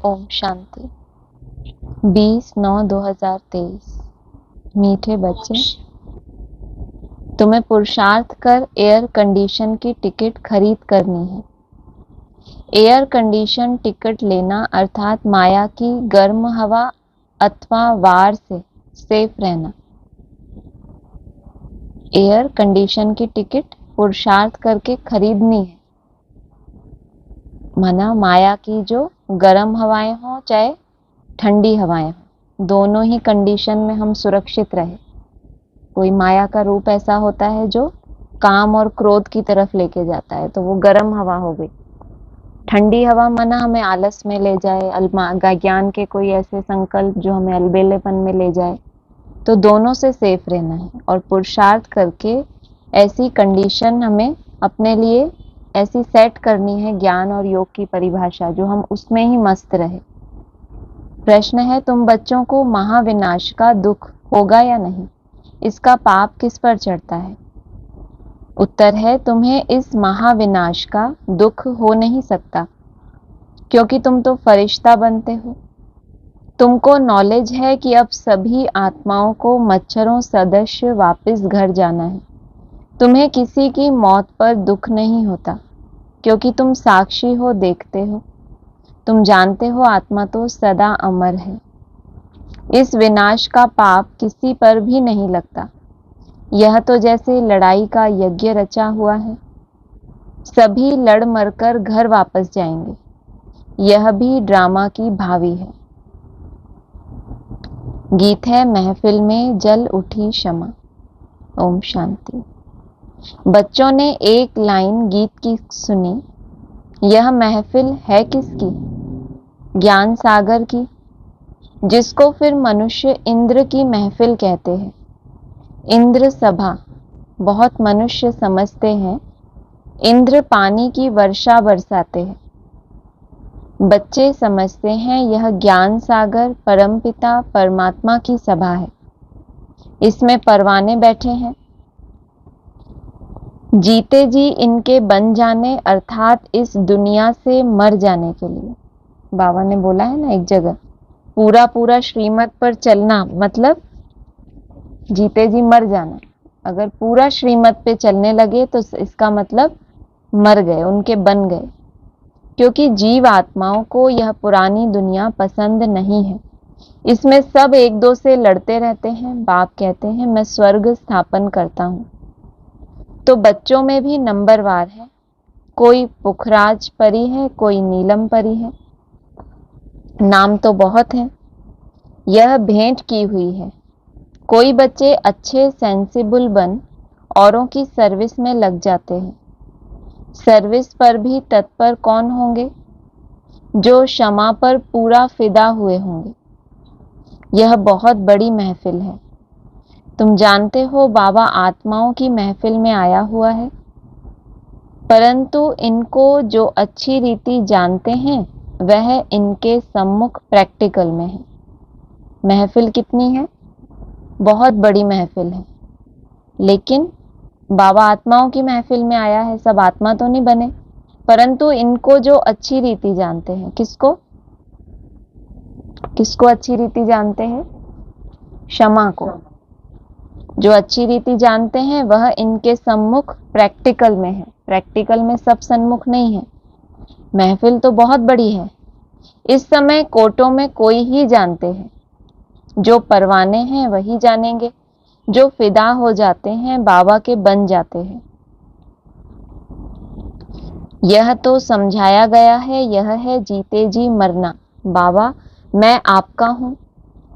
ओम शांति। 20/9/2023। मीठे बच्चे, तुम्हें पुरुषार्थ कर एयर कंडीशन की टिकट खरीद करनी है। एयर कंडीशन टिकट लेना अर्थात माया की गर्म हवा अथवा वार से सेफ रहना। एयर कंडीशन की टिकट पुरुषार्थ करके खरीदनी है, माना माया की जो गर्म हवाएं हों चाहे ठंडी हवाएं हों, दोनों ही कंडीशन में हम सुरक्षित रहे। कोई माया का रूप ऐसा होता है जो काम और क्रोध की तरफ लेके जाता है, तो वो गर्म हवा हो गई। ठंडी हवा माना हमें आलस में ले जाए, ज्ञान के कोई ऐसे संकल्प जो हमें अलबेलेपन में ले जाए, तो दोनों से सेफ रहना है। और पुरुषार्थ करके ऐसी कंडीशन हमें अपने लिए ऐसी सेट करनी है, ज्ञान और योग की परिभाषा, जो हम उसमें ही मस्त रहे। प्रश्न है, तुम बच्चों को महाविनाश का दुख होगा या नहीं, इसका पाप किस पर चढ़ता है? उत्तर है, तुम्हें इस महाविनाश का दुख हो नहीं सकता, क्योंकि तुम तो फरिश्ता बनते हो। तुमको नॉलेज है कि अब सभी आत्माओं को मच्छरों सदस्य वापस घर जाना है। तुम्हें किसी की मौत पर दुख नहीं होता, क्योंकि तुम साक्षी हो, देखते हो। तुम जानते हो आत्मा तो सदा अमर है। इस विनाश का पाप किसी पर भी नहीं लगता। यह तो जैसे लड़ाई का यज्ञ रचा हुआ है, सभी लड़ मरकर घर वापस जाएंगे। यह भी ड्रामा की भावी है। गीत है, महफिल में जल उठी क्षमा। ओम शांति। बच्चों ने एक लाइन गीत की सुनी। यह महफिल है किसकी? ज्ञान सागर की, जिसको फिर मनुष्य इंद्र की महफिल कहते हैं। इंद्र सभा बहुत मनुष्य समझते हैं इंद्र पानी की वर्षा बरसाते हैं। बच्चे समझते हैं यह ज्ञान सागर परमपिता परमात्मा की सभा है, इसमें परवाने बैठे हैं। जीते जी इनके बन जाने अर्थात इस दुनिया से मर जाने के लिए। बाबा ने बोला है ना एक जगह, पूरा पूरा श्रीमत पर चलना मतलब जीते जी मर जाना। अगर पूरा श्रीमत पे चलने लगे तो इसका मतलब मर गए, उनके बन गए। क्योंकि जीव आत्माओं को यह पुरानी दुनिया पसंद नहीं है। इसमें सब एक दो से लड़ते रहते हैं। बाप कहते हैं मैं स्वर्ग स्थापन करता हूं। तो बच्चों में भी नंबरवार है, कोई पुखराज परी है, कोई नीलम परी है। नाम तो बहुत है, यह भेंट की हुई है। कोई बच्चे अच्छे सेंसिबल बन औरों की सर्विस में लग जाते हैं। सर्विस पर भी तत्पर कौन होंगे? जो क्षमा पर पूरा फिदा हुए होंगे। यह बहुत बड़ी महफिल है। तुम जानते हो बाबा आत्माओं की महफिल में आया हुआ है, परंतु इनको जो अच्छी रीति जानते हैं वह इनके सम्मुख प्रैक्टिकल में है। महफिल कितनी है? बहुत बड़ी महफिल है। लेकिन बाबा आत्माओं की महफिल में आया है, सब आत्मा तो नहीं बने, परंतु इनको जो अच्छी रीति जानते हैं, किसको किसको अच्छी रीति जानते हैं? क्षमा को। जो अच्छी रीति जानते हैं वह इनके सम्मुख प्रैक्टिकल में है। प्रैक्टिकल में सब सन्मुख नहीं है। महफिल तो बहुत बड़ी है। इस समय कोटों में कोई ही जानते हैं। जो परवाने हैं वही जानेंगे। जो फिदा हो जाते हैं बाबा के बन जाते हैं। यह तो समझाया गया है, यह है जीते जी मरना। बाबा मैं आपका हूं।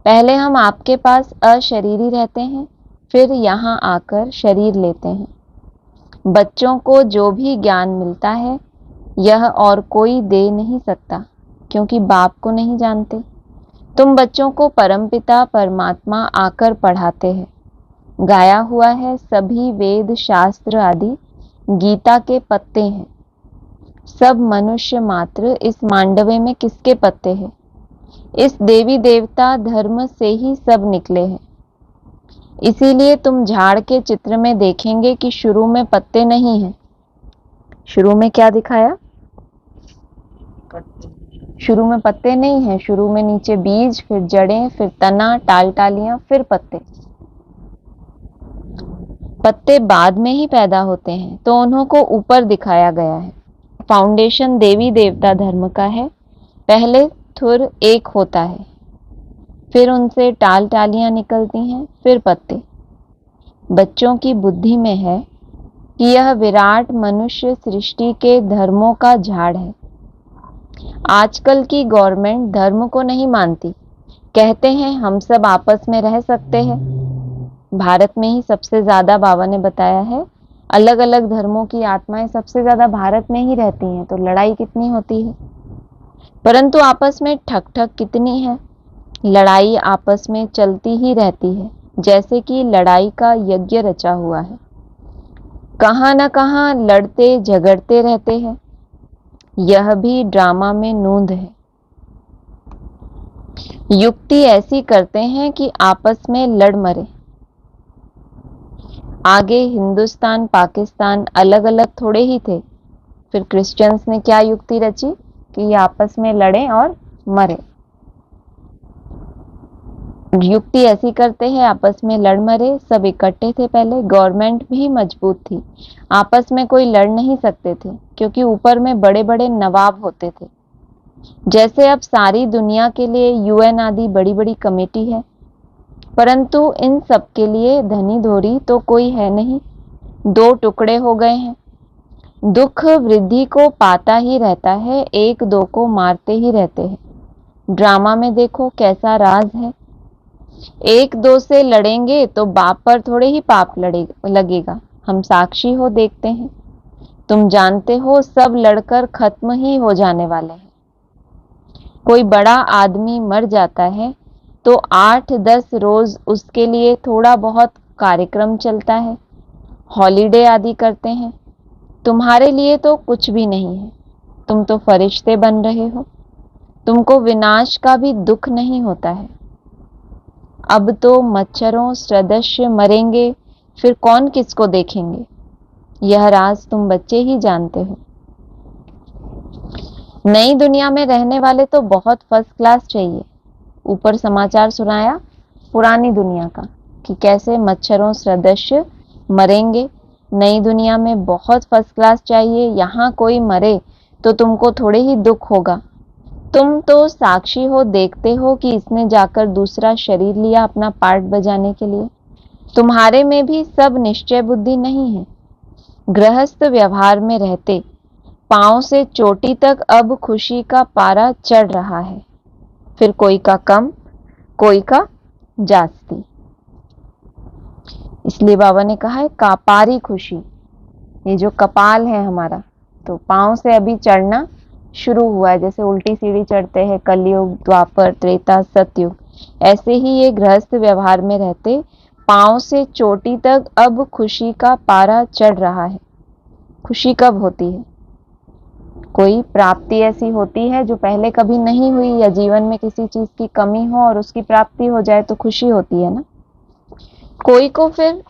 पहले हम आपके पास अशरीरी रहते हैं, फिर यहाँ आकर शरीर लेते हैं। बच्चों को जो भी ज्ञान मिलता है यह और कोई दे नहीं सकता, क्योंकि बाप को नहीं जानते। तुम बच्चों को परमपिता परमात्मा आकर पढ़ाते हैं। गाया हुआ है सभी वेद शास्त्र आदि गीता के पत्ते हैं। सब मनुष्य मात्र इस मांडवे में किसके पत्ते हैं? इस देवी देवता धर्म से ही सब निकले हैं। इसीलिए तुम झाड़ के चित्र में देखेंगे कि शुरू में पत्ते नहीं हैं। शुरू में क्या दिखाया? शुरू में पत्ते नहीं हैं, शुरू में नीचे बीज, फिर जड़ें, फिर तना, टाल टालियां, फिर पत्ते। पत्ते बाद में ही पैदा होते हैं, तो उन्हों को ऊपर दिखाया गया है। फाउंडेशन देवी देवता धर्म का है। पहले थुर एक होता है, फिर उनसे टाल टालियां निकलती हैं, फिर पत्ते। बच्चों की बुद्धि में है कि यह विराट मनुष्य सृष्टि के धर्मों का झाड़ है। आजकल की गवर्नमेंट धर्म को नहीं मानती, कहते हैं हम सब आपस में रह सकते हैं। भारत में ही सबसे ज्यादा, बाबा ने बताया है, अलग अलग धर्मों की आत्माएं सबसे ज्यादा भारत में ही रहती हैं, तो लड़ाई कितनी होती है। परंतु आपस में ठक ठक कितनी है। लड़ाई आपस में चलती ही रहती है, जैसे कि लड़ाई का यज्ञ रचा हुआ है। कहां न कहां लड़ते झगड़ते रहते हैं। यह भी ड्रामा में नूंद है। युक्ति ऐसी करते हैं कि आपस में लड़ मरे। आगे हिंदुस्तान पाकिस्तान अलग अलग थोड़े ही थे, फिर क्रिश्चियंस ने क्या युक्ति रची कि ये आपस में लड़े और मरे। युक्ति ऐसी करते हैं, आपस में लड़ मरे। सब इकट्ठे थे पहले, गवर्नमेंट भी मजबूत थी, आपस में कोई लड़ नहीं सकते थे, क्योंकि ऊपर में बड़े बड़े नवाब होते थे। जैसे अब सारी दुनिया के लिए यूएन आदि बड़ी बड़ी कमेटी है, परंतु इन सब के लिए धनी धोरी तो कोई है नहीं। दो टुकड़े हो गए हैं। दुख वृद्धि को पाता ही रहता है, एक दो को मारते ही रहते हैं। ड्रामा में देखो कैसा राज है। एक दो से लड़ेंगे तो बाप पर थोड़े ही पाप लगेगा। हम साक्षी हो, देखते हैं। तुम जानते हो सब लड़कर खत्म ही हो जाने वाले हैं। कोई बड़ा आदमी मर जाता है तो 8-10 रोज उसके लिए थोड़ा बहुत कार्यक्रम चलता है, हॉलीडे आदि करते हैं। तुम्हारे लिए तो कुछ भी नहीं है, तुम तो फरिश्ते बन रहे हो। तुमको विनाश का भी दुख नहीं होता है। अब तो मच्छरों सदृश्य मरेंगे, फिर कौन किसको देखेंगे। यह राज तुम बच्चे ही जानते हो। नई दुनिया में रहने वाले तो बहुत फर्स्ट क्लास चाहिए। ऊपर समाचार सुनाया पुरानी दुनिया का कि कैसे मच्छरों सदृश्य मरेंगे। नई दुनिया में बहुत फर्स्ट क्लास चाहिए। यहाँ कोई मरे तो तुमको थोड़े ही दुख होगा। तुम तो साक्षी हो, देखते हो कि इसने जाकर दूसरा शरीर लिया अपना पार्ट बजाने के लिए। तुम्हारे में भी सब निश्चय बुद्धि नहीं है। गृहस्थ व्यवहार में रहते पांव से चोटी तक अब खुशी का पारा चढ़ रहा है, फिर कोई का कम, कोई का जास्ती। इसलिए बाबा ने कहा है कापारी खुशी। ये जो कपाल है हमारा, तो पांव से अभी चढ़ना शुरू हुआ है। जैसे उल्टी सीढ़ी चढ़ते हैं कलयुग, द्वापर, त्रेता, सतयुग, ऐसे ही ये गृहस्थ व्यवहार में रहते पांव से चोटी तक अब खुशी का पारा चढ़ रहा है। खुशी कब होती है? कोई प्राप्ति ऐसी होती है जो पहले कभी नहीं हुई, या जीवन में किसी चीज की कमी हो और उसकी प्राप्ति हो जाए तो खुशी होती है ना। कोई को फिर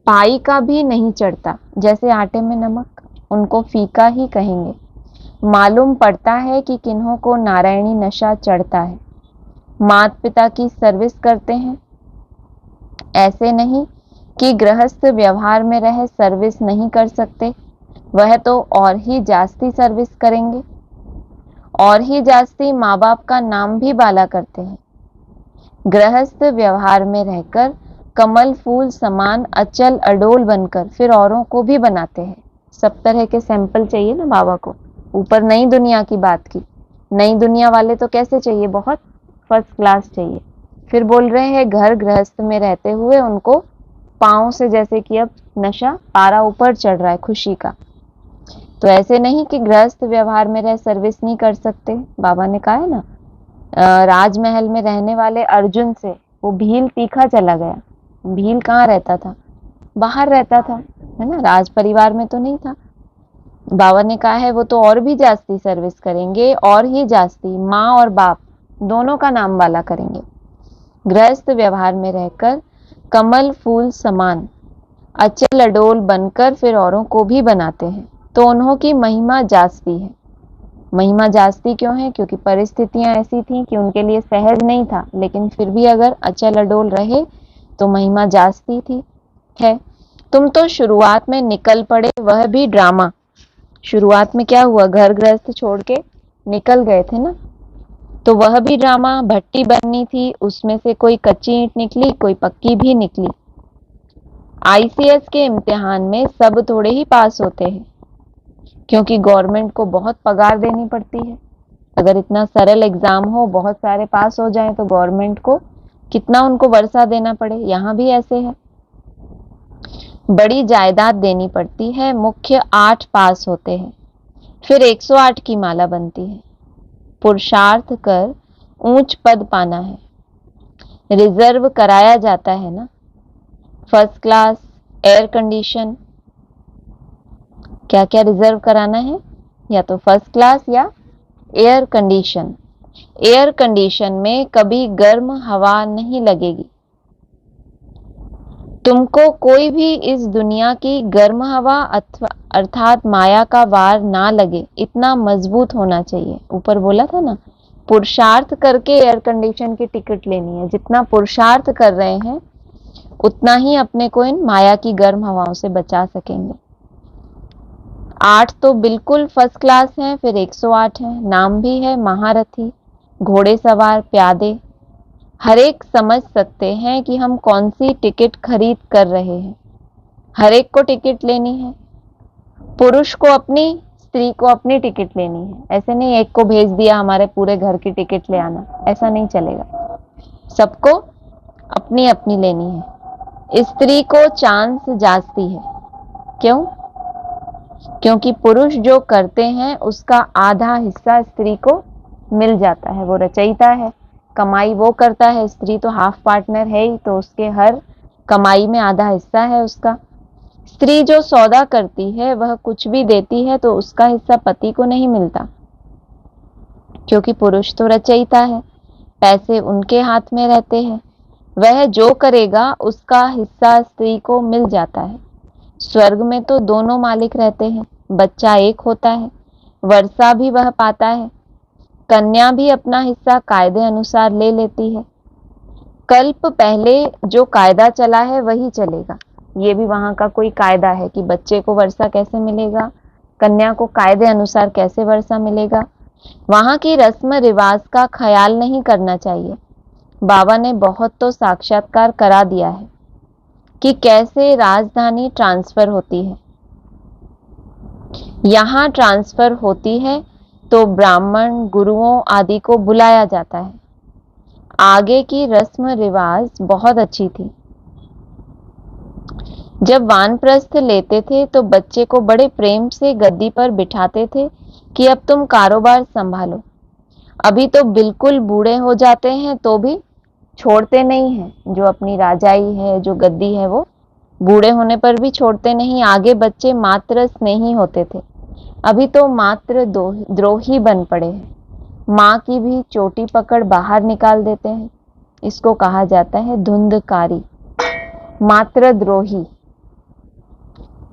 पाई का भी नहीं चढ़ता, जैसे आटे में नमक, उनको फीका ही कहेंगे। मालूम पड़ता है कि किन्हों को नारायणी नशा चढ़ता है। माता पिता की सर्विस करते हैं, ऐसे नहीं कि गृहस्थ व्यवहार में रह सर्विस नहीं कर सकते। वह तो और ही जास्ती सर्विस करेंगे, और ही जास्ती माँ बाप का नाम भी बाला करते हैं। गृहस्थ व्यवहार में रहकर कमल फूल समान अचल अडोल बनकर फिर औरों को भी बनाते हैं। सब तरह के सैंपल चाहिए ना बाबा को। ऊपर नई दुनिया की बात की, नई दुनिया वाले तो कैसे चाहिए? बहुत फर्स्ट क्लास चाहिए। फिर बोल रहे हैं घर गृहस्थ में रहते हुए उनको पांव से, जैसे कि अब नशा पारा ऊपर चढ़ रहा है खुशी का, तो ऐसे नहीं कि गृहस्थ व्यवहार में रह सर्विस नहीं कर सकते। बाबा ने कहा है ना, राजमहल में रहने वाले अर्जुन से वो भील तीखा चला गया। भील कहाँ रहता था? बाहर रहता था, है ना, राज परिवार में तो नहीं था। बाबा ने कहा है वो तो और भी जास्ती सर्विस करेंगे, और ही जास्ती माँ और बाप दोनों का नाम वाला करेंगे। गृहस्थ व्यवहार में रहकर कमल फूल समान अचल अडोल बनकर फिर औरों को भी बनाते हैं, तो उन्हों की महिमा जास्ती है। महिमा जाचती क्यों है? क्योंकि परिस्थितियां ऐसी थी कि उनके लिए सहज नहीं था, लेकिन फिर भी अगर अचल अडोल रहे तो महिमा जाचती थी है। तुम तो शुरुआत में निकल पड़े, वह भी ड्रामा। शुरुआत में क्या हुआ? घर गृहस्थ छोड़ के निकल गए थे ना, तो वह भी ड्रामा। भट्टी बननी थी, उसमें से कोई कच्ची ईंट निकली, कोई पक्की भी निकली। आईसीएस के इम्तिहान में सब थोड़े ही पास होते हैं, क्योंकि गवर्नमेंट को बहुत पगार देनी पड़ती है। अगर इतना सरल एग्जाम हो, बहुत सारे पास हो जाएं, तो गवर्नमेंट को कितना उनको वर्षा देना पड़े। यहाँ भी ऐसे है, बड़ी जायदाद देनी पड़ती है। मुख्य 8 पास होते हैं, फिर 108 की माला बनती है। पुरुषार्थ कर ऊंच पद पाना है, रिजर्व कराया जाता है ना। फर्स्ट क्लास, एयर कंडीशन, क्या क्या रिजर्व कराना है? या तो फर्स्ट क्लास या एयर कंडीशन। एयर कंडीशन में कभी गर्म हवा नहीं लगेगी। तुमको कोई भी इस दुनिया की गर्म हवा अथवा अर्थात माया का वार ना लगे, इतना मजबूत होना चाहिए। ऊपर बोला था ना, पुरुषार्थ करके एयर कंडीशन की टिकट लेनी है। जितना पुरुषार्थ कर रहे हैं उतना ही अपने को इन माया की गर्म हवाओं से बचा सकेंगे। 8 तो बिल्कुल फर्स्ट क्लास हैं, फिर 108 है। नाम भी है महारथी, घोड़े सवार, प्यादे। हर एक समझ सकते हैं कि हम कौन सी टिकट खरीद कर रहे हैं। हर एक को टिकट लेनी है। पुरुष को अपनी, स्त्री को अपनी टिकट लेनी है। ऐसे नहीं एक को भेज दिया हमारे पूरे घर की टिकट ले आना, ऐसा नहीं चलेगा। सबको अपनी अपनी लेनी है। स्त्री को चांस जाचती है। क्यों? क्योंकि पुरुष जो करते हैं उसका आधा हिस्सा स्त्री को मिल जाता है। वो रचयिता है, कमाई वो करता है, स्त्री तो हाफ पार्टनर है ही, तो उसके हर कमाई में आधा हिस्सा है उसका। स्त्री जो सौदा करती है, वह कुछ भी देती है तो उसका हिस्सा पति को नहीं मिलता, क्योंकि पुरुष तो रचयिता है, पैसे उनके हाथ में रहते हैं। वह जो करेगा उसका हिस्सा स्त्री को मिल जाता है। स्वर्ग में तो दोनों मालिक रहते हैं, बच्चा एक होता है, वर्षा भी वह पाता है, कन्या भी अपना हिस्सा कायदे अनुसार ले लेती है। कल्प पहले जो कायदा चला है वही चलेगा। ये भी वहां का कोई कायदा है कि बच्चे को वर्षा कैसे मिलेगा, कन्या को कायदे अनुसार कैसे वर्षा मिलेगा। वहां की रस्म रिवाज का ख्याल नहीं करना चाहिए। बाबा ने बहुत तो साक्षात्कार करा दिया है कि कैसे राजधानी ट्रांसफर होती है। यहाँ ट्रांसफर होती है तो ब्राह्मण गुरुओं आदि को बुलाया जाता है। आगे की रस्म रिवाज बहुत अच्छी थी। जब वानप्रस्थ लेते थे तो बच्चे को बड़े प्रेम से गद्दी पर बिठाते थे कि अब तुम कारोबार संभालो। अभी तो बिल्कुल बूढ़े हो जाते हैं तो भी छोड़ते नहीं हैं। जो अपनी राजाई है, जो गद्दी है, वो बूढ़े होने पर भी छोड़ते नहीं। आगे बच्चे मात्र स्नेही होते थे, अभी तो मात्र द्रोही बन पड़े हैं। माँ की भी चोटी पकड़ बाहर निकाल देते हैं। इसको कहा जाता है धुंधकारी, मात्र द्रोही।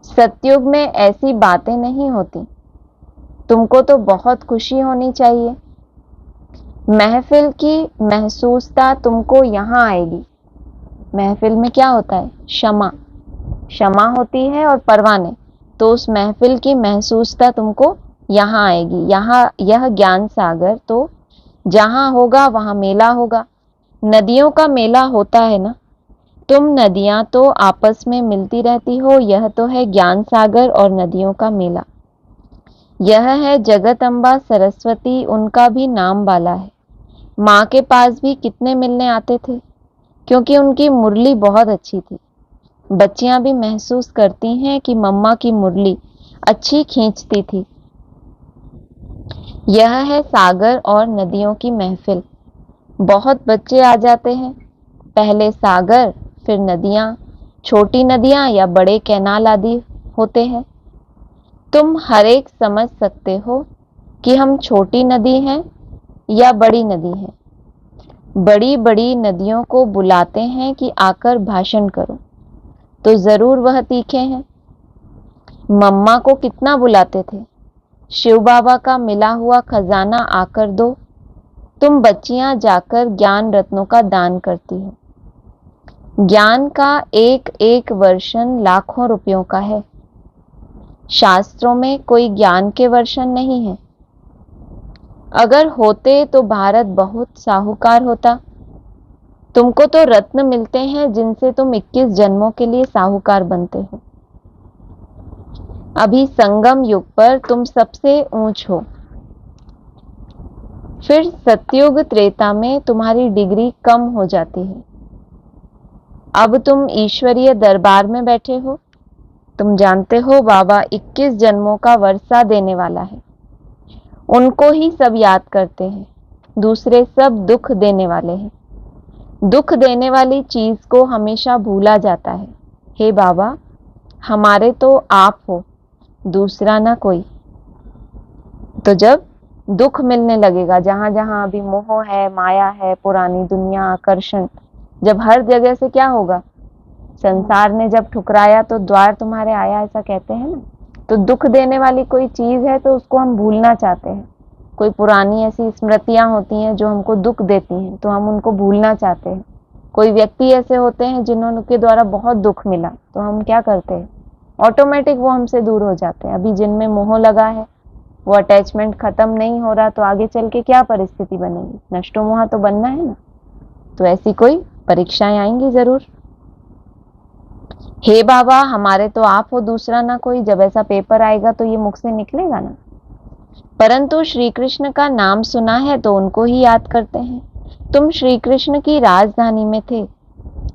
सतयुग में ऐसी बातें नहीं होती। तुमको तो बहुत खुशी होनी चाहिए। महफिल की महसूसता तुमको यहाँ आएगी। महफिल में क्या होता है? क्षमा, क्षमा होती है और परवाने। तो उस महफिल की महसूसता तुमको यहाँ आएगी। यहाँ यह ज्ञान सागर तो जहां होगा वहां मेला होगा। नदियों का मेला होता है ना, तुम नदियां तो आपस में मिलती रहती हो, यह तो है ज्ञान सागर और नदियों का मेला। यह है जगत अम्बा सरस्वती, उनका भी नाम वाला है। माँ के पास भी कितने मिलने आते थे, क्योंकि उनकी मुरली बहुत अच्छी थी। बच्चियां भी महसूस करती हैं कि मम्मा की मुरली अच्छी खींचती थी। यह है सागर और नदियों की महफिल। बहुत बच्चे आ जाते हैं, पहले सागर, फिर नदियां, छोटी नदियां या बड़े कैनाल आदि होते हैं। तुम हर एक समझ सकते हो कि हम छोटी नदी हैं या बड़ी नदी हैं। बड़ी बड़ी नदियों को बुलाते हैं कि आकर भाषण करो, तो जरूर वह तीखे हैं। मम्मा को कितना बुलाते थे, शिव बाबा का मिला हुआ खजाना आकर दो, तुम बच्चियां जाकर ज्ञान रत्नों का दान करती हो। ज्ञान का एक एक वर्षन लाखों रुपयों का है। शास्त्रों में कोई ज्ञान के वर्षन नहीं है। अगर होते तो भारत बहुत साहूकार होता। तुमको तो रत्न मिलते हैं जिनसे तुम 21 जन्मों के लिए साहूकार बनते हो। अभी संगम युग पर तुम सबसे ऊंच हो, फिर सतयुग त्रेता में तुम्हारी डिग्री कम हो जाती है। अब तुम ईश्वरीय दरबार में बैठे हो। तुम जानते हो बाबा 21 जन्मों का वर्षा देने वाला है। उनको ही सब याद करते हैं, दूसरे सब दुख देने वाले हैं। दुख देने वाली चीज को हमेशा भूला जाता है। हे बाबा, हमारे तो आप हो, दूसरा ना कोई। तो जब दुख मिलने लगेगा, जहां जहां अभी मोह है, माया है, पुरानी दुनिया, आकर्षण, जब हर जगह से क्या होगा, संसार ने जब ठुकराया तो द्वार तुम्हारे आया, ऐसा कहते हैं ना। तो दुख देने वाली कोई चीज है तो उसको हम भूलना चाहते हैं। कोई पुरानी ऐसी स्मृतियां होती हैं जो हमको दुख देती हैं, तो हम उनको भूलना चाहते हैं। कोई व्यक्ति ऐसे होते हैं जिन्होंने द्वारा बहुत दुख मिला, तो हम क्या करते हैं, ऑटोमेटिक वो हमसे दूर हो जाते हैं। अभी जिनमें मोह लगा है, वो अटैचमेंट खत्म नहीं हो रहा, तो आगे चल के क्या परिस्थिति बनेगी, नष्टो मोह तो बनना है ना। तो ऐसी कोई परीक्षाएं आएंगी जरूर। हे बाबा, हमारे तो आप हो, दूसरा ना कोई। जब ऐसा पेपर आएगा तो ये मुख से निकलेगा ना। परंतु श्री कृष्ण का नाम सुना है तो उनको ही याद करते हैं। तुम श्री कृष्ण की राजधानी में थे।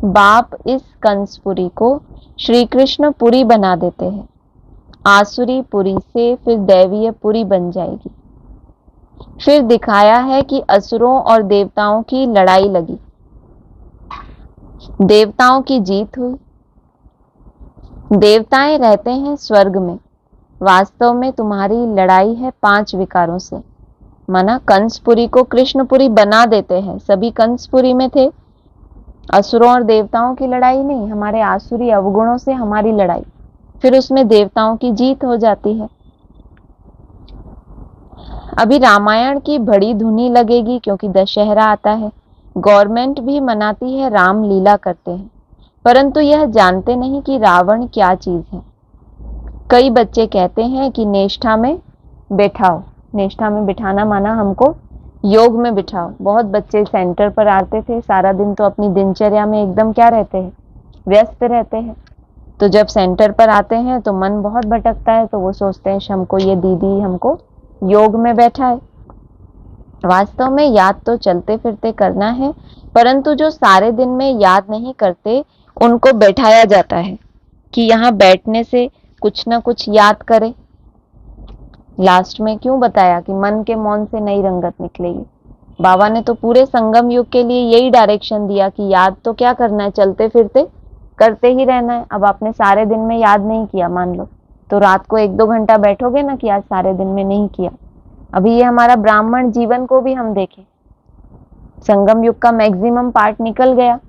बाप इस कंसपुरी को श्री कृष्ण पुरी बना देते हैं। आसुरी पुरी से फिर दैवीय पुरी बन जाएगी। फिर दिखाया है कि असुरों और देवताओं की लड़ाई लगी, देवताओं की जीत हुई। देवताएं रहते हैं स्वर्ग में। वास्तव में तुम्हारी लड़ाई है 5 विकारों से। माना कंसपुरी को कृष्णपुरी बना देते हैं। सभी कंसपुरी में थे। असुरों और देवताओं की लड़ाई नहीं, हमारे आसुरी अवगुणों से हमारी लड़ाई। फिर उसमें देवताओं की जीत हो जाती है। अभी रामायण की बड़ी धुनी लगेगी क्योंकि दशहरा आता है। गवर्नमेंट भी मनाती है, राम लीला करते हैं, परंतु यह जानते नहीं कि रावण क्या चीज है। कई बच्चे कहते हैं कि निष्ठा में बैठाओ। निष्ठा में बिठाना माना हमको योग में बिठाओ। बहुत बच्चे सेंटर पर आते थे, सारा दिन तो अपनी दिनचर्या में एकदम क्या रहते हैं, व्यस्त रहते हैं। तो जब सेंटर पर आते हैं तो मन बहुत भटकता है, तो वो सोचते हैं हमको ये दीदी हमको योग में बैठाए। वास्तव में याद तो चलते फिरते करना है, परंतु जो सारे दिन में याद नहीं करते उनको बैठाया जाता है कि यहाँ बैठने से कुछ ना कुछ याद करे। लास्ट में क्यों बताया कि मन के मौन से नई रंगत निकलेगी। बाबा ने तो पूरे संगम युग के लिए यही डायरेक्शन दिया कि याद तो क्या करना है, चलते फिरते करते ही रहना है। अब आपने सारे दिन में याद नहीं किया मान लो, तो रात को 1-2 घंटा बैठोगे ना कि आज सारे दिन में नहीं किया। अभी ये हमारा ब्राह्मण जीवन को भी हम देखें, संगम युग का मैक्सिमम पार्ट निकल गया,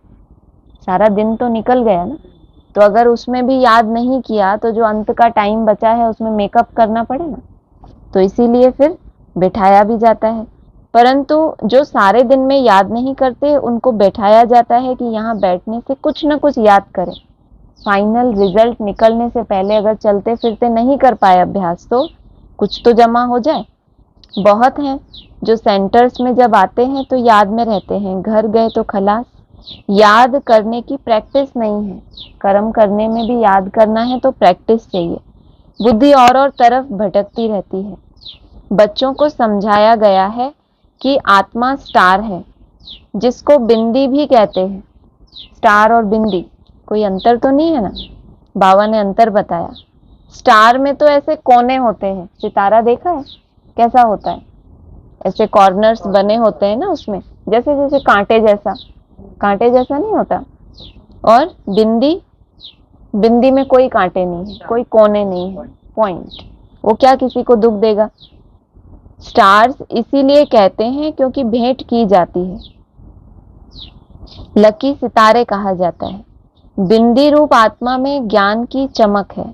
सारा दिन तो निकल गया ना। तो अगर उसमें भी याद नहीं किया तो जो अंत का टाइम बचा है उसमें मेकअप करना पड़ेगा। तो इसीलिए फिर बिठाया भी जाता है। परंतु जो सारे दिन में याद नहीं करते उनको बैठाया जाता है कि यहाँ बैठने से कुछ ना कुछ याद करें। फाइनल रिजल्ट निकलने से पहले अगर चलते फिरते नहीं कर पाए अभ्यास, तो कुछ तो जमा हो जाए। बहुत हैं जो सेंटर्स में जब आते हैं तो याद में रहते हैं, घर गए तो खलास। याद करने की प्रैक्टिस नहीं है। कर्म करने में भी याद करना है तो प्रैक्टिस चाहिए। बुद्धि और तरफ भटकती रहती है। बच्चों को समझाया गया है कि आत्मा स्टार है, जिसको बिंदी भी कहते हैं। स्टार और बिंदी कोई अंतर तो नहीं है ना। बाबा ने अंतर बताया। स्टार में तो ऐसे कोने होते हैं, सितारा देखा है कैसा होता है, ऐसे कॉर्नर्स बने होते हैं ना उसमें, जैसे जैसे कांटे जैसा नहीं होता। और बिंदी, बिंदी में कोई कांटे नहीं है, कोई कोने नहीं है, पॉइंट। वो क्या किसी को दुख देगा। स्टार्स इसीलिए कहते हैं क्योंकि भेंट की जाती है। लकी सितारे कहा जाता है। बिंदी रूप आत्मा में ज्ञान की चमक है।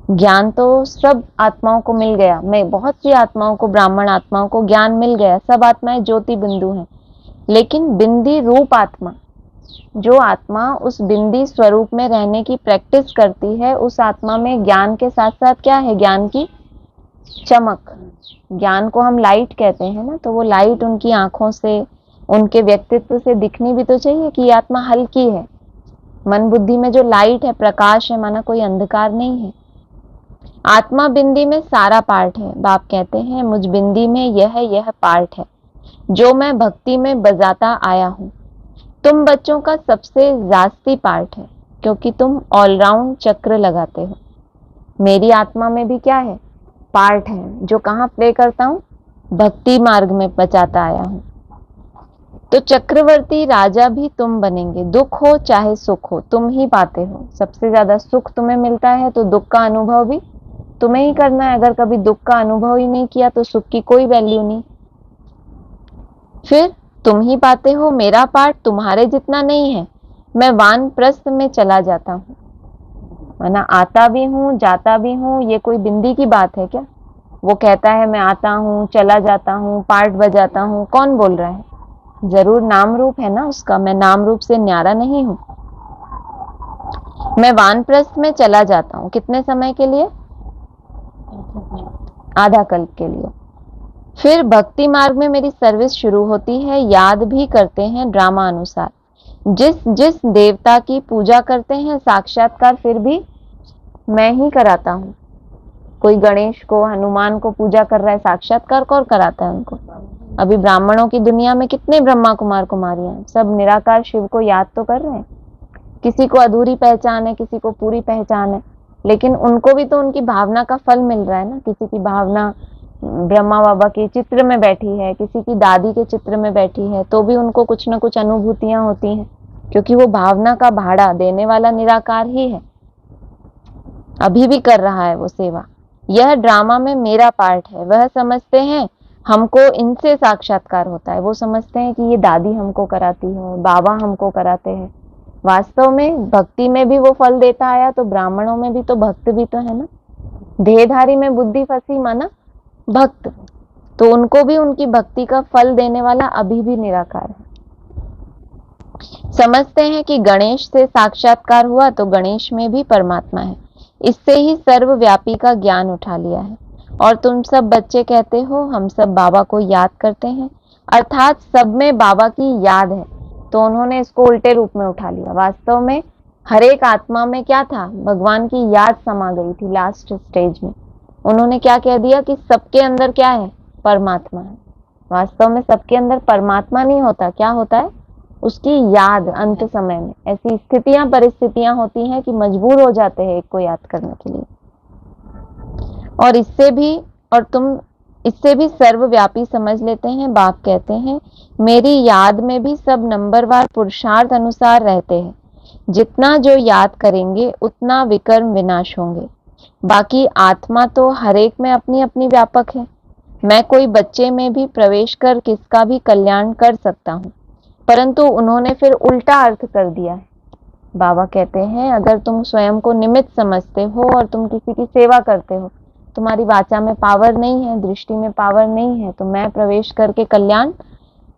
ज्ञान तो सब आत्माओं को मिल गया, मैं बहुत सी आत्माओं को, ब्राह्मण आत्माओं को ज्ञान मिल गया, सब आत्माएं ज्योति बिंदु हैं। लेकिन बिंदी रूप आत्मा, जो आत्मा उस बिंदी स्वरूप में रहने की प्रैक्टिस करती है, उस आत्मा में ज्ञान के साथ साथ क्या है? ज्ञान की चमक। ज्ञान को हम लाइट कहते हैं ना, तो वो लाइट उनकी आंखों से, उनके व्यक्तित्व से दिखनी भी तो चाहिए कि ये आत्मा हल्की है। मन बुद्धि में जो लाइट है, प्रकाश है, माना कोई अंधकार नहीं है। आत्मा बिंदी में सारा पार्ट है। बाप कहते हैं मुझ बिंदी में यह पार्ट है जो मैं भक्ति में बजाता आया हूं। तुम बच्चों का सबसे जास्ती पार्ट है, क्योंकि तुम ऑलराउंड चक्र लगाते हो। मेरी आत्मा में भी क्या है? पार्ट है, जो कहाँ प्ले करता हूं? भक्ति मार्ग में बचाता आया हूं। तो चक्रवर्ती राजा भी तुम बनेंगे। दुख हो चाहे सुख हो, तुम ही पाते हो। सबसे ज्यादा सुख तुम्हें मिलता है, तो दुख का अनुभव भी तुम्हें ही करना है। अगर कभी दुख का अनुभव ही नहीं किया तो सुख की कोई वैल्यू नहीं। फिर तुम ही पाते हो। मेरा पार्ट तुम्हारे जितना नहीं है। मैं वानप्रस्थ में चला जाता हूं, माना आता भी हूं, जाता भी हूं। ये कोई बिंदी की बात है क्या? वो कहता है मैं आता हूं, चला जाता हूं, पार्ट बजाता हूं। कौन बोल रहा है? जरूर नाम रूप है ना उसका। मैं नाम रूप से न्यारा नहीं हूं। मैं वानप्रस्थ में चला जाता हूं। कितने समय के लिए? आधा कल्प के लिए। फिर भक्ति मार्ग में मेरी सर्विस शुरू होती है। याद भी करते हैं ड्रामा अनुसार। जिस जिस देवता की पूजा करते हैं, साक्षात्कार फिर भी मैं ही कराता हूं। कोई गणेश को, हनुमान को पूजा कर रहा है, साक्षात्कार कौन कराता है उनको? अभी ब्राह्मणों की दुनिया में कितने ब्रह्मा कुमार कुमारियां हैं, सब निराकार शिव को याद तो कर रहे हैं। किसी को अधूरी पहचान है, किसी को पूरी पहचान है, लेकिन उनको भी तो उनकी भावना का फल मिल रहा है ना। किसी की भावना ब्रह्मा बाबा के चित्र में बैठी है, किसी की दादी के चित्र में बैठी है, तो भी उनको कुछ ना कुछ अनुभूतियां होती हैं, क्योंकि वो भावना का भाड़ा देने वाला निराकार ही है। अभी भी कर रहा है वो सेवा। यह ड्रामा में मेरा पार्ट है। वह समझते हैं हमको इनसे साक्षात्कार होता है। वो समझते हैं कि ये दादी हमको कराती है, बाबा हमको कराते हैं। वास्तव में भक्ति में भी वो फल देता आया, तो ब्राह्मणों में भी तो भक्त भी तो है ना। देहधारी में बुद्धि फंसी, माना भक्त, तो उनको भी उनकी भक्ति का फल देने वाला अभी भी निराकार है। समझते हैं कि गणेश से साक्षात्कार हुआ तो गणेश में भी परमात्मा है। इससे ही सर्वव्यापी का ज्ञान उठा लिया है। और तुम सब बच्चे कहते हो हम सब बाबा को याद करते हैं, अर्थात सब में बाबा की याद है। तो उन्होंने इसको उल्टे रूप में उठा लिया। वास्तव में हर एक आत्मा में क्या था? भगवान की याद समा गई थी। लास्ट स्टेज में उन्होंने क्या कह दिया कि सबके अंदर क्या है? परमात्मा है। वास्तव में सबके अंदर परमात्मा नहीं होता। क्या होता है? उसकी याद। अंत समय में ऐसी स्थितियां, परिस्थितियां होती हैं कि मजबूर हो जाते हैं एक को याद करने के लिए। और इससे भी सर्वव्यापी समझ लेते हैं। बाप कहते हैं मेरी याद में भी सब नंबरवार पुरुषार्थ अनुसार रहते हैं। जितना जो याद करेंगे उतना विकर्म विनाश होंगे। बाकी आत्मा तो हर एक में अपनी अपनी व्यापक है। मैं कोई बच्चे में भी प्रवेश कर किसका भी कल्याण कर सकता हूँ, परंतु उन्होंने फिर उल्टा अर्थ कर दिया है। बाबा कहते हैं अगर तुम स्वयं को निमित्त समझते हो और तुम किसी की सेवा करते हो, तुम्हारी वाचा में पावर नहीं है, दृष्टि में पावर नहीं है, तो मैं प्रवेश करके कल्याण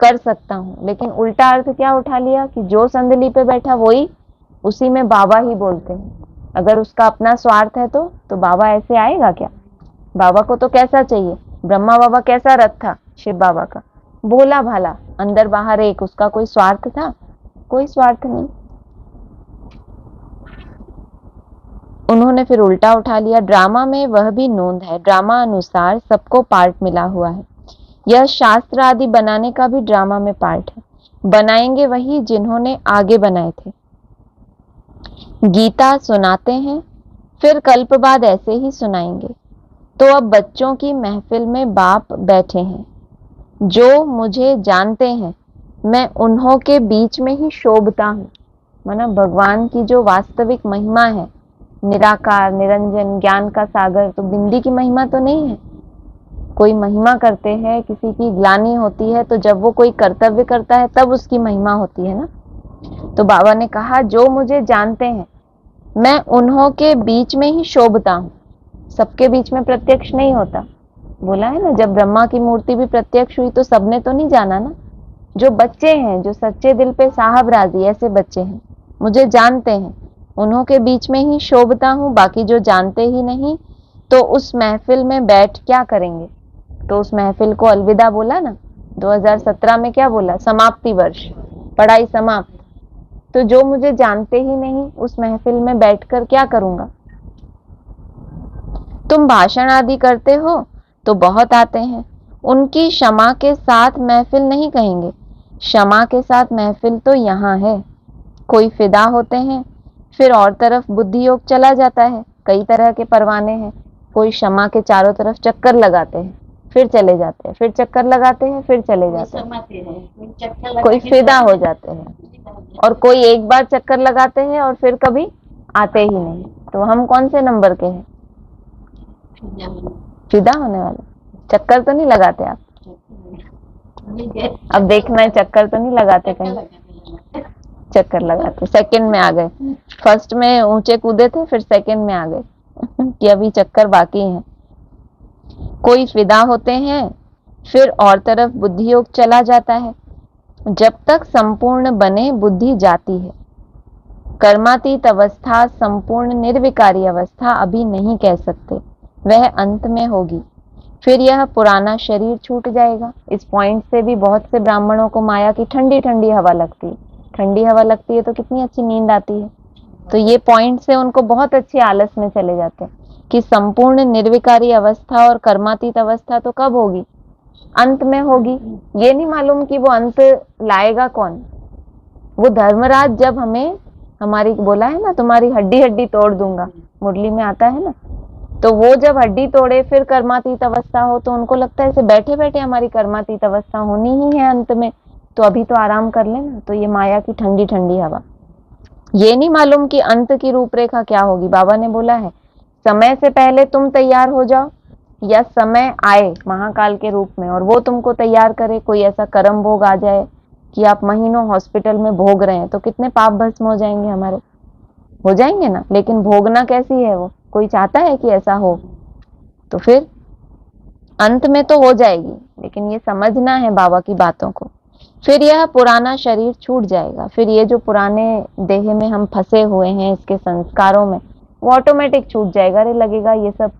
कर सकता हूँ। लेकिन उल्टा अर्थ क्या उठा लिया कि जो संदली पे बैठा वही, उसी में बाबा ही बोलते हैं। अगर उसका अपना स्वार्थ है तो बाबा ऐसे आएगा क्या? बाबा को तो कैसा चाहिए? ब्रह्मा बाबा कैसा रथ था शिव बाबा का? भोला भाला, अंदर बाहर एक। उसका कोई स्वार्थ था? कोई स्वार्थ नहीं। उन्होंने फिर उल्टा उठा लिया। ड्रामा में वह भी नोंद है। ड्रामा अनुसार सबको पार्ट मिला हुआ है। यह शास्त्र आदि बनाने का भी ड्रामा में पार्ट है। बनाएंगे वही जिन्होंने आगे बनाए थे। गीता सुनाते हैं, फिर कल्प बाद ऐसे ही सुनाएंगे। तो अब बच्चों की महफिल में बाप बैठे हैं जो मुझे जानते हैं। मैं उन्हों के बीच में ही शोभता हूँ। माना भगवान की जो वास्तविक महिमा है, निराकार, निरंजन, ज्ञान का सागर, तो बिंदी की महिमा तो नहीं है। कोई महिमा करते हैं, किसी की ग्लानि होती है, तो जब वो कोई कर्तव्य करता है तब उसकी महिमा होती है ना। तो बाबा ने कहा जो मुझे जानते हैं मैं उन्हों के बीच में ही शोभता हूँ। सबके बीच में प्रत्यक्ष नहीं होता। बोला है ना, जब ब्रह्मा की मूर्ति भी प्रत्यक्ष हुई तो सबने तो नहीं जाना ना। जो बच्चे हैं, जो सच्चे दिल पे साहब राजी, ऐसे बच्चे हैं, मुझे जानते हैं, उन्हों के बीच में ही शोभता हूं। बाकी जो जानते ही नहीं तो उस महफिल में बैठ क्या करेंगे। तो उस महफिल को अलविदा बोला ना 2017 में, क्या बोला, समाप्ति वर्ष, पढ़ाई समाप्त। तो जो मुझे जानते ही नहीं उस महफिल में बैठकर क्या करूंगा। तुम भाषण आदि करते हो तो बहुत आते हैं, उनकी क्षमा के साथ महफिल नहीं कहेंगे। क्षमा के साथ महफिल तो यहाँ है। कोई फिदा होते हैं, फिर और तरफ बुद्धि योग चला जाता है। कई तरह के परवाने हैं। कोई क्षमा के चारों तरफ चक्कर लगाते हैं, फिर चले जाते हैं, फिर चक्कर लगाते हैं, फिर चले जाते हैं। कोई फिदा हो जाते हैं, और कोई एक बार चक्कर लगाते हैं और फिर कभी आते ही नहीं। तो हम कौन से नंबर के हैं? फिदा होने वाले। चक्कर तो नहीं लगाते आप? अब देखना है, चक्कर तो नहीं लगाते कहीं? चक्कर लगाते, सेकंड में आ गए। फर्स्ट में ऊंचे कूदे थे, फिर सेकंड में आ गए कि अभी चक्कर बाकी है। कोई फिदा होते हैं, फिर और तरफ बुद्धि योग चला जाता है। जब तक संपूर्ण बने बुद्धि जाती है। कर्मातीत अवस्था, संपूर्ण निर्विकारी अवस्था अभी नहीं कह सकते, वह अंत में होगी। फिर यह पुराना शरीर छूट जाएगा। इस पॉइंट से भी बहुत से ब्राह्मणों को माया की ठंडी ठंडी हवा लगती है। ठंडी हवा लगती है तो कितनी अच्छी नींद आती है। तो ये पॉइंट से उनको बहुत अच्छी आलस में चले जाते हैं कि संपूर्ण निर्विकारी अवस्था और कर्मातीत अवस्था तो कब होगी? अंत में होगी। ये नहीं मालूम कि वो अंत लाएगा कौन। वो धर्मराज जब हमें, हमारी बोला है ना, तुम्हारी हड्डी हड्डी तोड़ दूंगा, मुरली में आता है ना, तो वो जब हड्डी तोड़े फिर कर्मातीत अवस्था हो तो उनको लगता है ऐसे बैठे बैठे हमारी कर्मातीत अवस्था होनी ही है अंत में, तो अभी तो आराम कर लेना। तो ये माया की ठंडी ठंडी हवा। ये नहीं मालूम कि अंत की रूपरेखा क्या होगी। बाबा ने बोला है समय से पहले तुम तैयार हो जाओ, या समय आए महाकाल के रूप में और वो तुमको तैयार करे। कोई ऐसा कर्म भोग आ जाए कि आप महीनों हॉस्पिटल में भोग रहे हैं, तो कितने पाप भस्म हो जाएंगे हमारे, हो जाएंगे ना। लेकिन भोगना कैसी है, वो कोई चाहता है कि ऐसा हो? तो फिर अंत में तो हो जाएगी, लेकिन ये समझना है बाबा की बातों को। फिर यह पुराना शरीर छूट जाएगा। फिर ये जो पुराने देह में हम फंसे हुए हैं, इसके संस्कारों में, वो ऑटोमेटिक छूट जाएगा। अरे लगेगा ये सब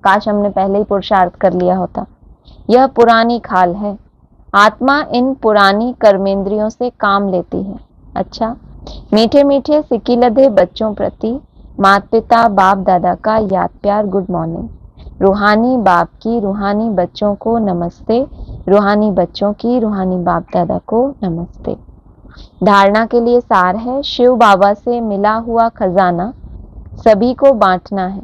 काश हमने पहले ही पुरुषार्थ कर लिया होता। यह पुरानी खाल है। आत्मा इन पुरानी कर्मेंद्रियों से काम लेती है। अच्छा, मीठे मीठे सिक्की लदे बच्चों प्रति माता पिता बाप दादा का याद प्यार, गुड मॉर्निंग। रूहानी बाप की रूहानी बच्चों को नमस्ते, रूहानी बच्चों की रूहानी बाप दादा को नमस्ते। धारणा के लिए सार है, शिव बाबा से मिला हुआ खजाना सभी को बांटना है।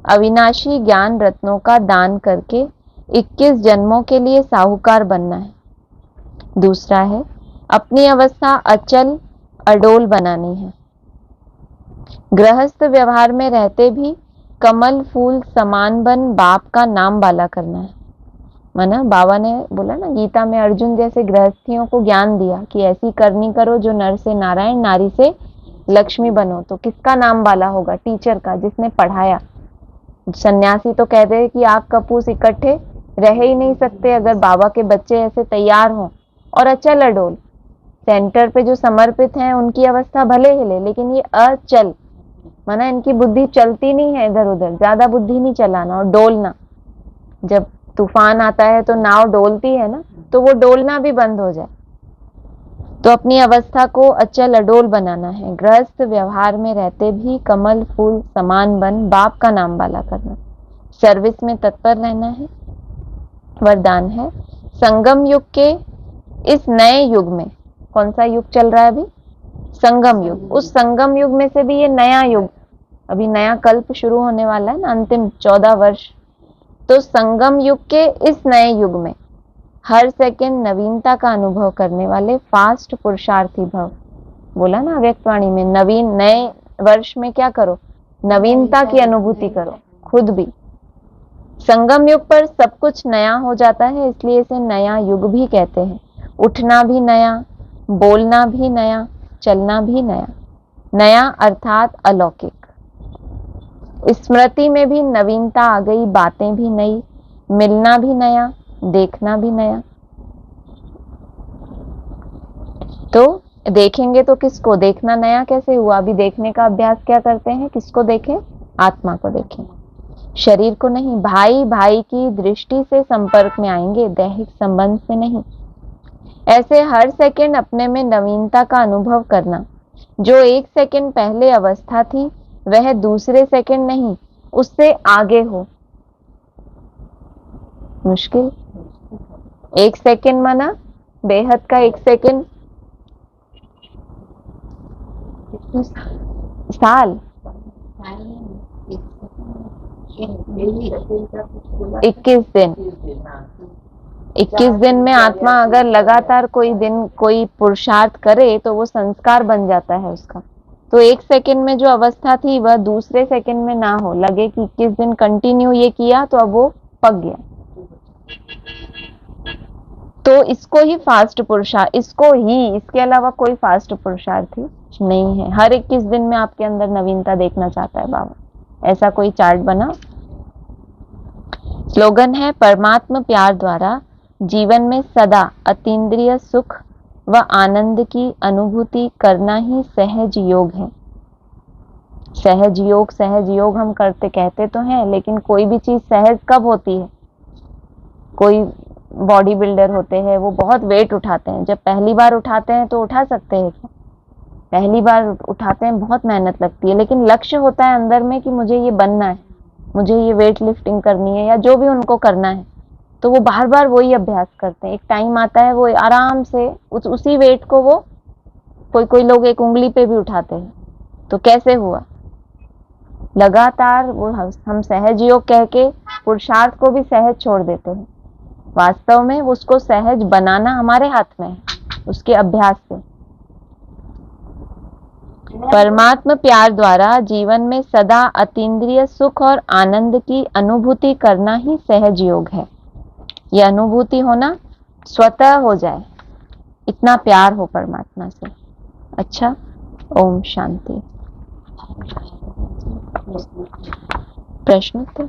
अविनाशी ज्ञान रत्नों का दान करके 21 जन्मों के लिए साहूकार बनना है। दूसरा है, अपनी अवस्था अचल अडोल बनानी है। गृहस्थ व्यवहार में रहते भी कमल फूल समान बन बाप का नाम बाला करना है। माना बाबा ने बोला ना गीता में, अर्जुन जैसे गृहस्थियों को ज्ञान दिया कि ऐसी करनी करो जो नर से नारायण नारी से लक्ष्मी बनो। तो किसका नाम बाला होगा? टीचर का, जिसने पढ़ाया। सन्यासी तो कहते हैं कि आग कपूस इकट्ठे रह ही नहीं सकते अगर बाबा के बच्चे ऐसे तैयार हों और अचल अडोल। सेंटर पे जो समर्पित हैं उनकी अवस्था भले हिले, लेकिन ये अचल, माना इनकी बुद्धि चलती नहीं है इधर उधर। ज्यादा बुद्धि नहीं चलाना और डोलना। जब तूफान आता है तो नाव डोलती है ना, तो वो डोलना भी बंद हो जाए। तो अपनी अवस्था को अचल अडोल बनाना है। गृहस्थ व्यवहार में रहते भी कमल फूल समान बन बाप का नाम बाला करना। सर्विस में तत्पर रहना है। वरदान है, संगम युग के इस नए युग में, कौन सा युग चल रहा है अभी? संगम युग। उस संगम युग में से भी ये नया युग, अभी नया कल्प शुरू होने वाला है ना, अंतिम 14 वर्ष। तो संगम युग के इस नए युग में हर सेकंड नवीनता का अनुभव करने वाले फास्ट पुरुषार्थी भव। बोला ना व्यक्तवाणी में, नवीन नए वर्ष में क्या करो? नवीनता की अनुभूति करो खुद भी। संगम युग पर सब कुछ नया हो जाता है, इसलिए इसे नया युग भी कहते हैं। उठना भी नया, बोलना भी नया, चलना भी नया। नया अर्थात अलौकिक। स्मृति में भी नवीनता आ गई, बातें भी नई, मिलना भी नया, देखना भी नया। तो देखेंगे तो किसको? देखना नया कैसे हुआ? अभी देखने का अभ्यास क्या करते हैं? किसको देखें? आत्मा को देखें, शरीर को नहीं। भाई भाई की दृष्टि से संपर्क में आएंगे, दैहिक संबंध से नहीं। ऐसे हर सेकंड अपने में नवीनता का अनुभव करना। जो एक सेकंड पहले अवस्था थी वह दूसरे सेकंड नहीं, उससे आगे हो। मुश्किल? एक सेकंड माना बेहद का एक सेकंड साल, 21 दिन। 21 दिन में आत्मा अगर लगातार कोई दिन कोई पुरुषार्थ करे तो वो संस्कार बन जाता है उसका। तो एक सेकंड में जो अवस्था थी वह दूसरे सेकंड में ना हो, लगे कि 21 दिन कंटिन्यू ये किया तो अब वो पक गया। तो इसको ही फास्ट पुरुषार्थ, इसको ही, इसके अलावा कोई फास्ट पुरुषार्थ ही नहीं है। हर 21 दिन में आपके अंदर नवीनता देखना चाहता है बाबा। ऐसा कोई चार्ट बना। स्लोगन है, परमात्मा प्यार द्वारा जीवन में सदा अतीन्द्रिय सुख व आनंद की अनुभूति करना ही सहज योग है। सहज योग हम करते कहते तो हैं, लेकिन कोई भी चीज सहज कब होती है? कोई बॉडी बिल्डर होते हैं, वो बहुत वेट उठाते हैं। जब पहली बार उठाते हैं तो उठा सकते हैं क्या? पहली बार उठाते हैं, बहुत मेहनत लगती है, लेकिन लक्ष्य होता है अंदर में कि मुझे ये बनना है, मुझे ये वेट लिफ्टिंग करनी है, या जो भी उनको करना है। तो वो बार बार वही अभ्यास करते हैं। एक टाइम आता है वो आराम से उसी वेट को वो कोई लोग एक उंगली पे भी उठाते हैं। तो कैसे हुआ? लगातार वो हम सहज योग कह के पुरुषार्थ को भी सहज छोड़ देते हैं। वास्तव में उसको सहज बनाना हमारे हाथ में है, उसके अभ्यास से। परमात्मा प्यार द्वारा जीवन में सदा अतीन्द्रिय सुख और आनंद की अनुभूति करना ही सहज योग है। यह अनुभूति होना स्वतः हो जाए, इतना प्यार हो परमात्मा से। अच्छा, ओम शांति। प्रश्न तो